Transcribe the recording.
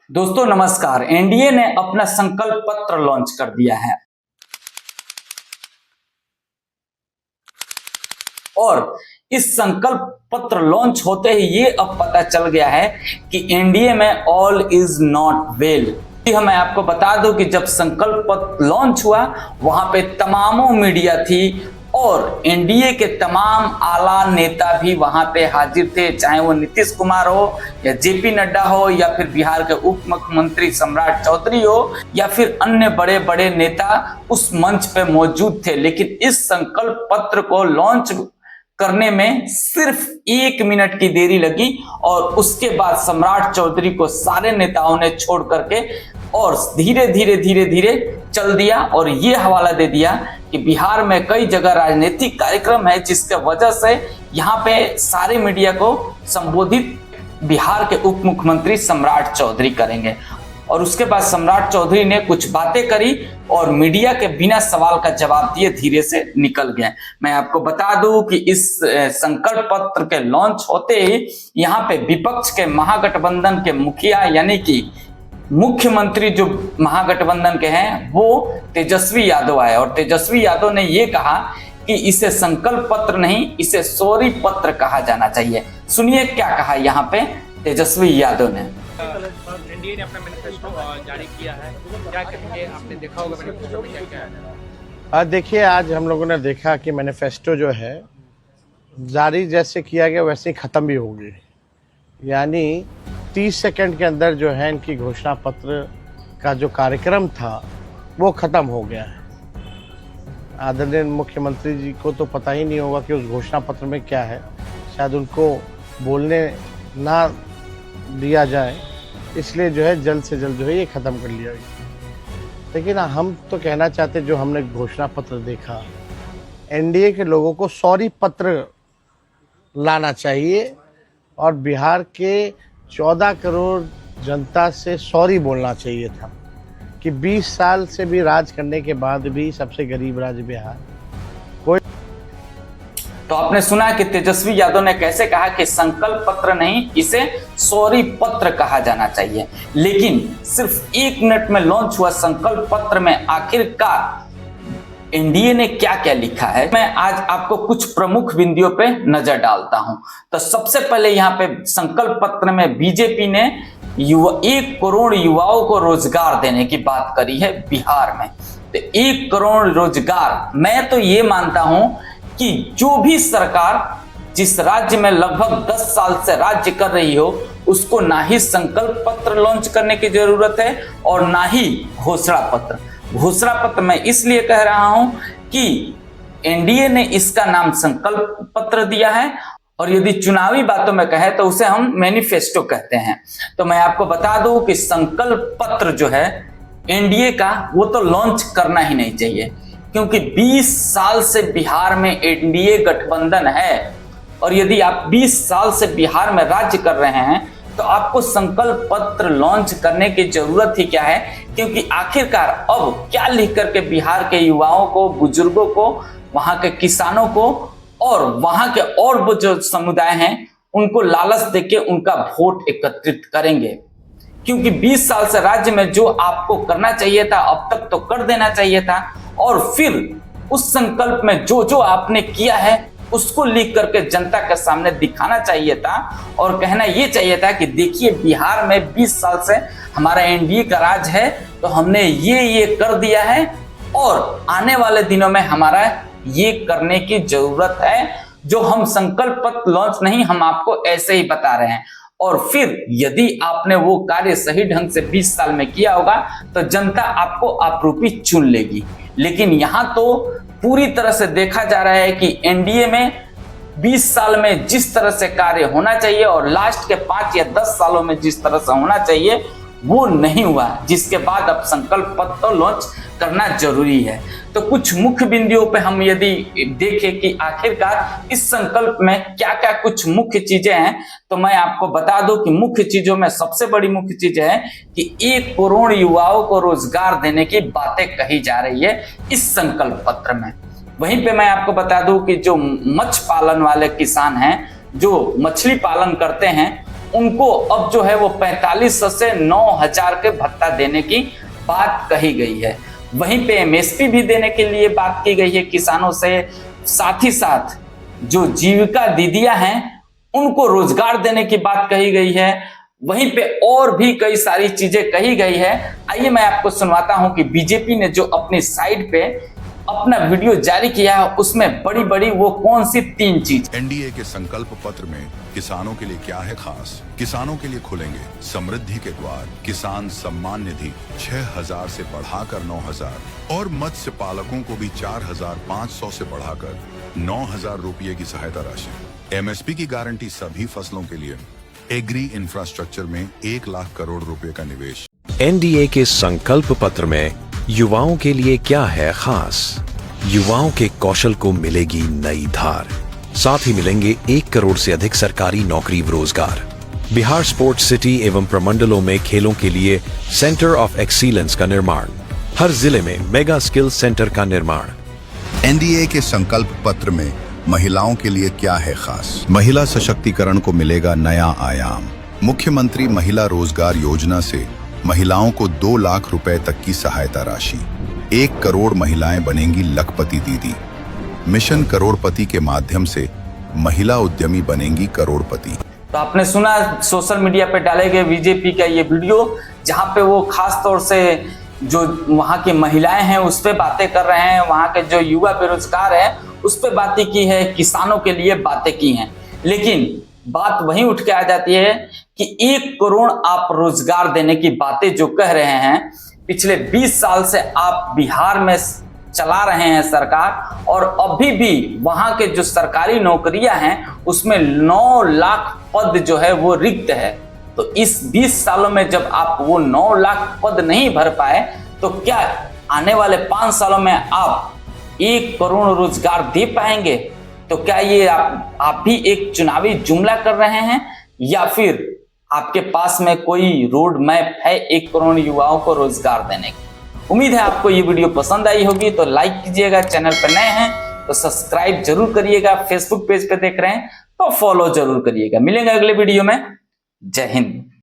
दोस्तों नमस्कार। एनडीए ने अपना संकल्प पत्र लॉन्च कर दिया है और इस संकल्प पत्र लॉन्च होते ही ये अब पता चल गया है कि एनडीए में ऑल इज नॉट वेल। मैं आपको बता दूं कि जब संकल्प पत्र लॉन्च हुआ वहां पे तमामों मीडिया थी और एनडीए के तमाम आला नेता भी वहां पे हाजिर थे, चाहे वो नीतीश कुमार हो या जेपी नड्डा हो या फिर बिहार के उप मुख्यमंत्री सम्राट चौधरी हो या फिर अन्य बड़े बड़े नेता उस मंच पे मौजूद थे। लेकिन इस संकल्प पत्र को लॉन्च करने में सिर्फ 1 मिनट की देरी लगी और उसके बाद सम्राट चौधरी को सारे नेताओं ने छोड़ करके और धीरे धीरे चल दिया और ये हवाला दे दिया कि बिहार में कई जगह राजनीतिक कार्यक्रम है जिसके वजह से यहाँ पे सारे मीडिया को संबोधित बिहार के उप मुख्यमंत्री सम्राट चौधरी करेंगे। और उसके बाद सम्राट चौधरी ने कुछ बातें करी और मीडिया के बिना सवाल का जवाब दिए धीरे से निकल गए। मैं आपको बता दूं कि इस संकल्प पत्र के लॉन्च होते ही यहाँ पे विपक्ष के महागठबंधन के मुखिया यानी कि मुख्यमंत्री जो महागठबंधन के हैं वो तेजस्वी यादव आए और तेजस्वी यादव ने ये कहा कि इसे संकल्प पत्र नहीं, इसे सॉरी पत्र कहा जाना चाहिए। सुनिए क्या कहा यहाँ पे तेजस्वी यादव ने। एनडीए ने अपना मैनिफेस्टो जारी किया है, क्या कहेंगे? आपने देखा होगा मैनिफेस्टो में क्या है। देखिए, आज हम लोगों ने देखा कि मैनिफेस्टो जो है जारी जैसे किया गया वैसे ही ख़त्म भी होगी, यानी 30 सेकंड के अंदर जो है इनकी घोषणा पत्र का जो कार्यक्रम था वो ख़त्म हो गया है। आदरणीय मुख्यमंत्री जी को तो पता ही नहीं होगा कि उस घोषणा पत्र में क्या है, शायद उनको बोलने ना दिया जाए, इसलिए जो है जल्द से जल्द जो है ये ख़त्म कर लिया गया। लेकिन हम तो कहना चाहते, जो हमने घोषणा पत्र देखा, एनडीए के लोगों को सॉरी पत्र लाना चाहिए और बिहार के 14 करोड़ जनता से सॉरी बोलना चाहिए था कि 20 साल से भी राज करने के बाद भी सबसे गरीब राज्य बिहार। तो आपने सुना कि तेजस्वी यादव ने कैसे कहा कि संकल्प पत्र नहीं, इसे सॉरी पत्र कहा जाना चाहिए। लेकिन सिर्फ 1 मिनट में लॉन्च हुआ संकल्प पत्र में आखिरकार एनडीए ने क्या क्या लिखा है, मैं आज आपको कुछ प्रमुख बिंदुओं पे नजर डालता हूं। तो सबसे पहले यहाँ पे संकल्प पत्र में बीजेपी ने 1 करोड़ युवाओं को रोजगार देने की बात करी है बिहार में। तो 1 करोड़ रोजगार, मैं तो ये मानता हूं कि जो भी सरकार जिस राज्य में लगभग 10 साल से राज्य कर रही हो उसको ना ही संकल्प पत्र लॉन्च करने की जरूरत है और ना ही घोषणा पत्र। घोषणा पत्र मैं इसलिए कह रहा हूं कि एनडीए ने इसका नाम संकल्प पत्र दिया है और यदि चुनावी बातों में कहे तो उसे हम मैनिफेस्टो कहते हैं। तो मैं आपको बता दूं कि संकल्प पत्र जो है एनडीए का वो तो लॉन्च करना ही नहीं चाहिए, क्योंकि 20 साल से बिहार में एनडीए गठबंधन है और यदि आप 20 साल से बिहार में राज्य कर रहे हैं तो आपको संकल्प पत्र लॉन्च करने की जरूरत ही क्या है, क्योंकि आखिरकार अब क्या लिख करके बिहार के युवाओं को, बुजुर्गों को, वहां के किसानों को और वहां के और वो जो समुदाय हैं उनको लालच देके उनका वोट एकत्रित करेंगे। क्योंकि 20 साल से राज्य में जो आपको करना चाहिए था अब तक तो कर देना चाहिए था और फिर उस संकल्प में जो जो आपने किया है उसको लिख करके जनता के सामने दिखाना चाहिए था और कहना ये चाहिए था कि देखिए बिहार में 20 साल से हमारा एनडीए का राज है तो हमने ये कर दिया है और आने वाले दिनों में हमारा ये करने की जरूरत है। जो हम संकल्प पत्र लॉन्च नहीं, हम आपको ऐसे ही बता रहे हैं और फिर यदि आपने वो कार्य सही ढंग से 20 साल में किया होगा तो जनता आपको आपरूपी चुन लेगी। लेकिन यहाँ तो पूरी तरह से देखा जा रहा है कि एनडीए में 20 साल में जिस तरह से कार्य होना चाहिए और लास्ट के 5 या 10 सालों में जिस तरह से होना चाहिए वो नहीं हुआ, जिसके बाद अब संकल्प पत्र लॉन्च करना जरूरी है। तो कुछ मुख्य बिंदुओं पे हम यदि देखें कि आखिरकार इस संकल्प में क्या क्या कुछ मुख्य चीजें हैं, तो मैं आपको बता दूं कि मुख्य चीजों में सबसे बड़ी मुख्य चीज है कि 1 करोड़ युवाओं को रोजगार देने की बातें कही जा रही है इस संकल्प पत्र में। वहीं पे मैं आपको बता दूं कि जो मत्स्य पालन वाले किसान हैं, जो मछली पालन करते हैं, उनको अब जो है वो 4500 से 9000 के भत्ता देने की बात कही गई है। वहीं पे एमएसपी भी देने के लिए बात की गई है किसानों से। साथ ही साथ जो जीविका दीदियां हैं उनको रोजगार देने की बात कही गई है। वहीं पे और भी कई सारी चीजें कही गई है। आइए मैं आपको सुनवाता हूं कि बीजेपी ने जो अपनी साइट पे अपना वीडियो जारी किया है उसमें बड़ी बड़ी वो कौन सी 3 चीज। एनडीए के संकल्प पत्र में किसानों के लिए क्या है खास? किसानों के लिए खुलेंगे समृद्धि के द्वार। किसान सम्मान निधि 6000 से बढ़ाकर 9000 और मत्स्य पालकों को भी 4500 से बढ़ाकर 9000 रुपये की सहायता राशि। एमएसपी की गारंटी सभी फसलों के लिए। एग्री इंफ्रास्ट्रक्चर में 1 लाख करोड़ रुपए का निवेश। एनडीए के संकल्प पत्र में युवाओं के लिए क्या है खास? युवाओं के कौशल को मिलेगी नई धार। साथ ही मिलेंगे 1 करोड़ से अधिक सरकारी नौकरी व रोजगार। बिहार स्पोर्ट्स सिटी एवं प्रमंडलों में खेलों के लिए सेंटर ऑफ एक्सीलेंस का निर्माण। हर जिले में मेगा स्किल सेंटर का निर्माण। एनडीए के संकल्प पत्र में महिलाओं के लिए क्या है खास? महिला सशक्तिकरण को मिलेगा नया आयाम। मुख्यमंत्री महिला रोजगार योजना से महिलाओं को 2 लाख रुपए तक की सहायता राशि। 1 करोड़ महिलाएं बनेंगी लखपति दीदी। मिशन करोड़पति के माध्यम से महिला उद्यमी बनेंगी करोड़पति। तो आपने सुना सोशल मीडिया पे डाले गए बीजेपी का ये वीडियो, जहां पे वो खास तौर से जो वहां की महिलाएं हैं उस पर बातें कर रहे हैं, वहां के जो युवा बेरोजगार है उस पर बातें की है, किसानों के लिए बातें की हैं। लेकिन बात वहीं उठ के आ जाती है कि 1 करोड़ आप रोजगार देने की बातें जो कह रहे हैं, पिछले 20 साल से आप बिहार में चला रहे हैं सरकार, और अभी भी वहां के जो सरकारी नौकरियां हैं उसमें 9 लाख पद जो है वो रिक्त है। तो इस 20 सालों में जब आप वो 9 लाख पद नहीं भर पाए तो क्या आने वाले 5 सालों में आप 1 करोड़ रोजगार दे पाएंगे? तो क्या ये आप भी एक चुनावी जुमला कर रहे हैं, या फिर आपके पास में कोई रोड मैप है 1 करोड़ युवाओं को रोजगार देने की? उम्मीद है आपको ये वीडियो पसंद आई होगी, तो लाइक कीजिएगा। चैनल पर नए हैं तो सब्सक्राइब जरूर करिएगा। फेसबुक पेज पे देख रहे हैं तो फॉलो जरूर करिएगा। मिलेंगे अगले वीडियो में। जय हिंद।